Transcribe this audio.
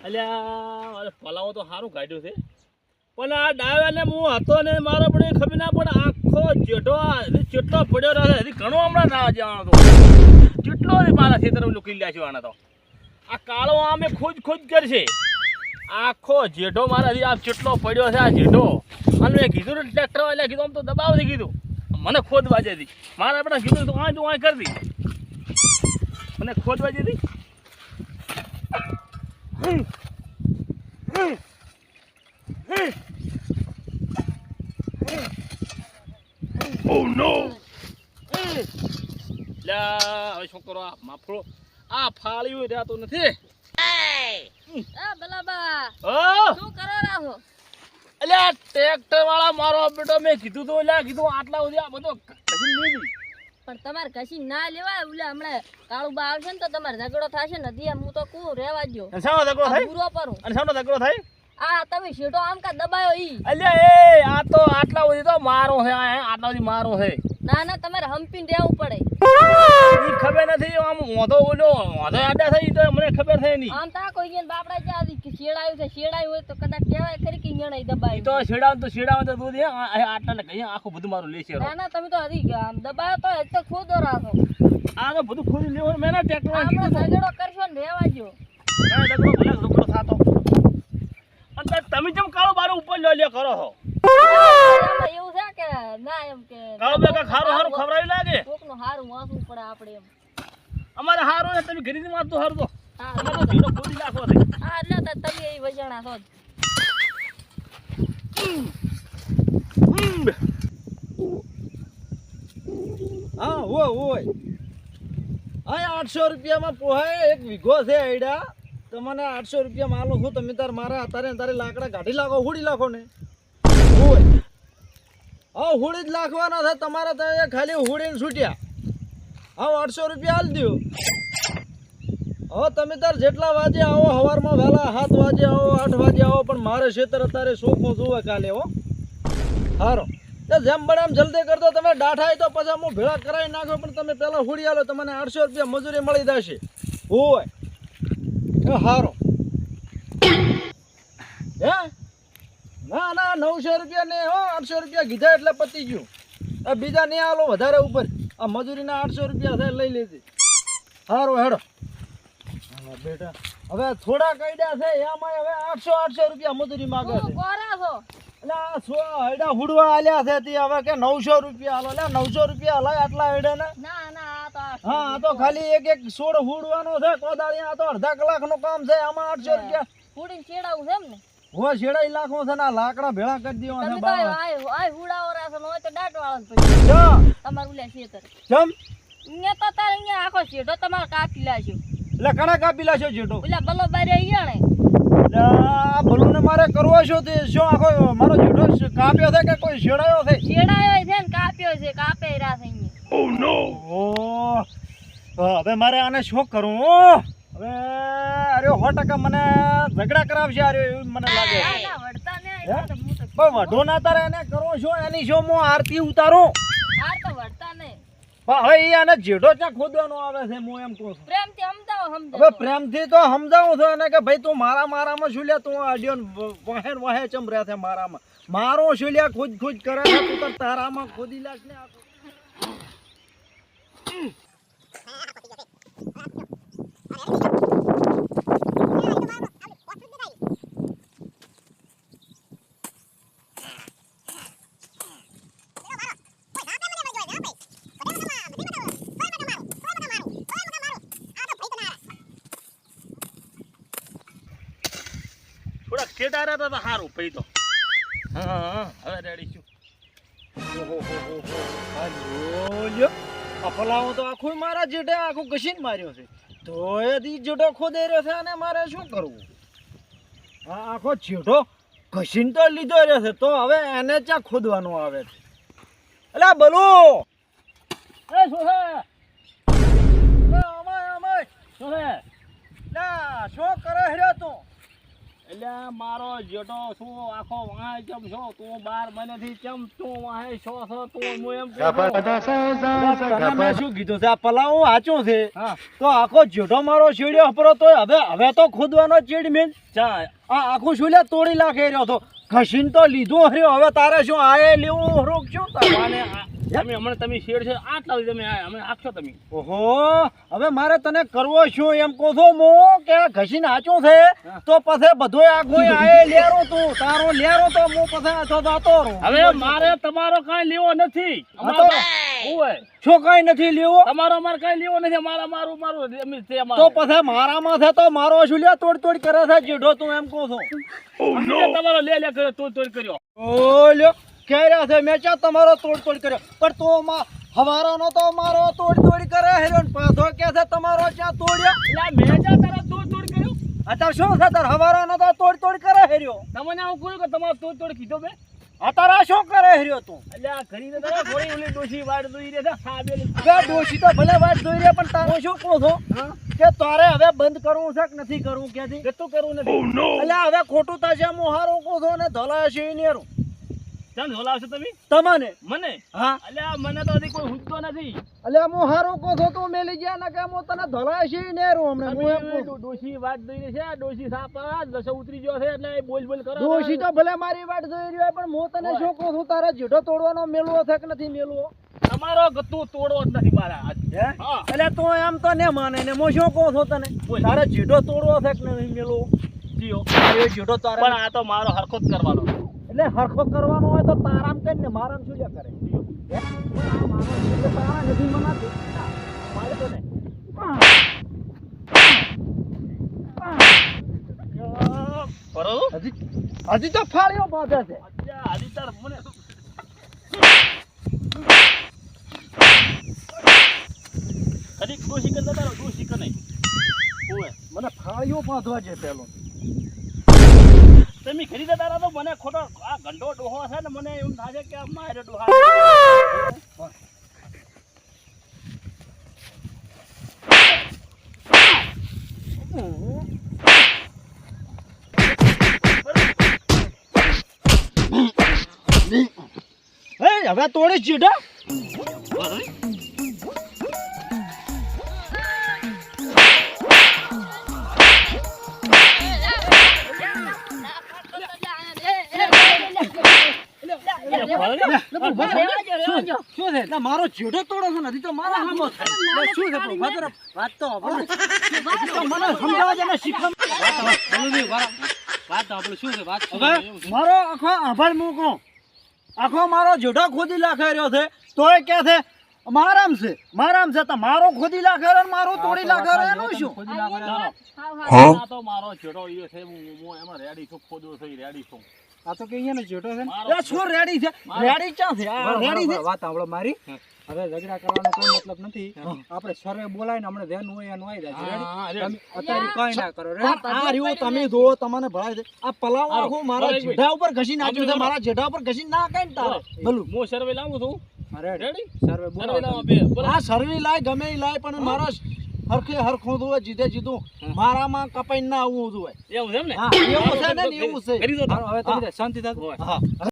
અલ્યા પલાવો તો સારું કાઢ્યું છે પણ આ ડાયાને હું હતો ને મારો પણ ખબર ના પડે આખો જેઠો જેટલો પડ્યો રહે હજી ઘણો હમણાં ના જવાનો તો જેટલો મારા ખેતર લૂકી લ્યા છે આને તો આ કાળો આમે ખોજ કરશે આખો જેઠો મારા હજી આ જેટલો પડ્યો છે આ જેઠો અને મેં કીધું ને ટ્રેક્ટર વાળા કીધું આમ તો દબાવથી કીધું મને ખોદવા જતી મારે આપણે કીધું તો આ કરી દી મને ખોદવા જતી Oh no! લા હવે છોકરો આ માફળો આ ફાળ્યું રહેતો નથી બલાબા ઓ શું કરો રાહો અલ્યા ટ્રેક્ટર વાળા મારો બેટો મેં કીધું તો અલ્યા કીધું આટલા સુધી આ બધો કશી નહીં પણ તમારે કશી ના લેવાય ઓલા હમણાં કાળું બા આવશે ને તો તમારે ઝઘડો થશે નથી એમ હું તો કું રહેવા દો અને સાનો ઝઘડો થાય પૂરો પરું અને સાનો ઝઘડો થાય આ તમે શેઠો આમ કા દબાયો ઈ અલ્યા એ આ તો આટલા સુધી તો મારો છે આટલા સુધી મારો છે ના તમારે હંપીને રહેવું પડે ઈ ખબર નથી આમ મોઢો ઓલો મોઢો આડા થઈ તો મને ખબર થઈ નહીં આમ તા કોઈ ને બાપડા જ્યાં શેડાયું છે શેડાયું હોય તો કદાચ કહેવાય ખરી કે ઈયણ દબાય તો શેડાવ તો દૂધ આટલા ને કઈ આખું બધું મારું લેશે ના તમે તો હજી આમ દબાયો તો એ તો ખોદો રાખો આ તો બધું ખોદી લેવું મેં ના ટ્રેક્ટર માં આપણે ઝઘડો કરશો ને રહેવા દો ના ઝઘડો ભલે ઝઘડો થાતો અને તમે જેમ કાળો બારો ઉપર લ્યો કરો છો એવું છે કે ના એમ કે કાળો બેકા હારું ખવરાવી લાગે કોકનું હારું વાંચવું પડે આપણે એમ અમારે હારું ને તમે ઘરેથી મારતો હારું તો હા અમારે તો ધીરો ખોદી નાખો છે હા એટલે તો તમે એ વજાણા છો હા હોય હા 800 રૂપિયામાં પોહાય એક વીઘો છે આઈડા તમને 800 રૂપિયા માલું છું તમે તાર મારા તારે લાકડા કાઢી લાખો હુડી લાખો ને હોય હા હુડી જ લાખવાનો છે તમારે તો ખાલી હુડીને છૂટ્યા હા 800 રૂપિયા હાલ દો હવે તમે તાર જેટલા વાગે આવો સવારમાં વહેલા 7 વાગે આવો 8 વાગે આવો પણ મારે ખેતર અત્યારે સોખો જોવે કાલે હો સારો જેમ બને એમ જલ્દી કરતો તમે ડાઠાય તો પછી હું ભેળા કરાવી નાખો પણ તમે પહેલાં હુડી આલો તમને 800 રૂપિયા મજૂરી મળી જશે હોય હારો હે ના 900 રૂપિયા ને હો 800 રૂપિયા કીધા એટલે પતી ગયું આ બીજા નહીં આલો વધારે ઉપર આ મજૂરીના 800 રૂપિયા થાય લઈ લેજે હારો હેડો બેટા હવે થોડા કઈડા છે એમાં હવે 800 રૂપિયા મજૂરી માંગે છે કોરા છો એટલે આ હૈડા હુડવા આલ્યા છે તે હવે કે 900 રૂપિયા હાલો એટલે 900 રૂપિયા હલાય આટલા હૈડા ને ના આ તો હા આ તો ખાલી એક સોળ હુડવાનો છે કોદાળી આ તો અડધા કલાકનું કામ છે આમાં 800 રૂપિયા હુડીને છેડાવું છે એમ ને હો છેડાઈ લાખો છે ને આ લાકડા ભેળા કરી દેવા છે તમે તો બાવા આય હુડાવો રાસો હોય તો દાટ વાળો પછી જા તમારું ઉલે ખેતર જમ અહીંયા તો તારે અહીંયા આખો શેઢો તમારે કાપી લાશો એટલે કણા કાપી લાશો જેટો ઓલા બલો બારે અહીંયા ને આ ભલુને મારે કરવો છો તે શું આખો મારો જેટો કાપ્યો છે કે કોઈ છેડાયો છે છેડાયો છે ને કાપ્યો છે કાપે રાસ અહીંયા ઓ નો હવે મારે આને શું કરું હવે અરે 100% મને ઝઘડા કરાવશે અરે એવું મને લાગે ના વડતા ને આ તો હું તો પણ વઢો ના તારે એને કરો છો એની શું હું આરતી ઉતારું હાર તો વડતા ને પણ હવે એ આને જેઠો ક્યાં ખોદવાનો આવે છે હું એમ કહું છું પ્રેમથી સમજાવો હવે પ્રેમથી તો સમજાવું છું એને કે ભાઈ તું મારામાં શું લે તું અડ્યો વહે ચમ રહે છે મારો શું લે ખુદ કરે છે તું તાર તારામાં ખોદી લાખ ને થોડા કેટારા તો સારું પઈ તો હા હવે રેડી છું ફલાવો તો આખું મારા જેઠે આખું ઘસીને માર્યો છે તો એ જેઠો ખોદે રહ્યો છે અને મારે શું કરવું હા આખો જેઠો ઘસીને તો લીધો રહ્યો છે તો હવે એને ક્યાં ખોદવાનું આવે છે એટલે બોલો એ શું છે અમાય શું છે શું કરે રહ્યો તું એટલે મારો જેઠો શું આખો વાહ ચમ છો તું 12 મહિનાથી ચમ તું વાહે છો તું હું એમ કહું છું. તને મેં શું કીધું છે આ પલાવ સાચું છે હા તો આખો જેઠો મારો શેડ્યો હપરો તો હવે તો ખોદવાનો ચીડ મેં ચા આ આખું શું લે તોડી નાખે રહ્યો તો ઘસીને તો લીધું હર્યો હવે તારે શું આયે લેવું રોક શું અને તમે હમણાં તમે શેડ છે આટલા સુધી તમે અમે આખશો તમે ઓહો હવે મારે તને કરવો શું એમ કહો છો મો કે ઘસીને આચું છે તો પછી બધું આખું આયે લેરો તું તારો લેરો તો હું પછી આછો જાતો રહું હવે મારે તમારો કાંઈ લેવો નથી તો ઓય શું કઈ નથી લેવો તમારો અમારે કાંઈ લેવો નથી અમારા મારું મારું એમ જ છે તો અમારું. પછી મારામાં છે તો મારો શું લે તોડ કરે છે જેઠો તું એમ કહો છો અમે તમારો લે કર્યો તોડ કર્યો ઓલ્યો કેર્યા છે મેં ચા તમારો તોડ કર્યો પણ તો હવારોનો તો મારો તોડ કરે હેરો ને પાછો કે છે તમારો ચા તોડ્યો એટલે મેં જા તારો તોડ કર્યો અત્યારે શું છે તાર હવારોનો તો તોડ કરે હેર્યો તમને આવું કહ્યું કે તમારો તોડ કીધો બે અત્યારે શું કરે હેર્યો તું એટલે આ ઘડી ને તારા થોડી ઓલી ડોશી વાડ દોઈ રે છે સાબેલી બે ડોશી તો ભલે વાત જોઈ રહ્યા પણ તારો શું કહો છો કે તારે હવે બંધ કરવું છે કે નથી કરવું ક્યાંથી ગતું કરવું નથી એટલે હવે ખોટું તાજે હું હારો કહો છો ને ધોલા છે નેરું ચાલ ઝોલાવશો તમે તમને મને હા એટલે મને તો હજી કોઈ હુજતો નથી એટલે હું હારો કહો છો તું મેલી ગયા ને કે હું તને ધોલા છે નેરું હમણાં હું એમ કહું છું. ડોશી વાડ દોઈ રે છે ડોશી સાપા દસો ઉતરી ગયો છે એટલે બોલ કરે ડોશી તો ભલે મારી વાટ જોઈ રહ્યો હોય, પણ હું તને શું કહું છું તારા જેઠો તોડવાનો મેલવો છે કે નથી મેલવો તમારો ગતું તોડવો જ નથી મારા આજ. હે હા એટલે તું એમ તો ને માને ને હું શું કહું છું તને બોલ. તારે જેઠો તોડવો છે કે નહીં મેલવો જીઓ એ જેઠો તારે પણ આ તો મારો હરખો જ કરવાનો એટલે હરખો કરવાનો હોય તો તારામ કરી ને મારામ શું લે કરે હે? પણ આ મારો એટલે તારા નથી મનાતું મારે તો ને બરોબર હજી તો ફાળ્યો બાંધે છે અચ્છા હાલી તાર મને કદી ડોશી કરતા તારો ડોશી કે નહીં ઓય મને ફાળ્યો બાંધવા છે પેલો તમે ખરીદા તારા તો મને ખોટો આ ગંડો ડોહો છે ને મને એમ થાય છે કે આ મારે ડોહા હે હવે તોડી ચીડા શું છે એટલે મારો જેઠો તોડો છે નથી તો મારા હામો થાય એટલે શું છે પણ ફાધર વાત તો આપણે મને સમજાવવા છે ને શીખવા વાત આપણે શું છે વાત હવે મારો આખો આભાર મૂકો આખો મારો જેઠો ખોદી લાખે રહ્યો છે તોય કે છે મારામ છે તો મારો ખોદી લાખે રહ્યો ને મારો તોડી લાખે રહ્યો એનું શું આ તો મારો છેડો ઈયો છે હું એમાં રેડી છું ખોદો છું રેડી છું આ તો કે અહીંયા જેઠો છે મારો એ શું રેડી છે રેડી ક્યાં છે આ રેડી છે વાત સાંભળો મારી હવે ઝઘડા કરવાનો કોઈ મતલબ નથી આપણે સરે બોલાવીને હમણાં ધ્યાન હોય એનું આવી જાય હા, છે. રેડી. અત્યારે કઈ ના કરો રેડી? આ રહ્યું તમે જુઓ તમને ભળાય છે આ પલાવ આખું મારા એક મિનિટ. જેઠા ઉપર ઘસી નાખ્યું છે મારા જેઠા ઉપર ઘસી ના કઈ ને તારે ભલું હું સર્વે લાવું છું હા, રેડી. રેડી સર્વે સર્વે બોલાવો લાવવા બે બોલો આ સર્વી લાય ગમે ઈ લાય પણ મારા હરખે હરખું હોય જીતે જીતું મારામાં કપાઈ ના આવવું જોઈએ એવું છે એમ ને હા એવું છે ને એવું છે કરી દો હાલો, હવે તમે શાંતિ થાઓ. હોય. હા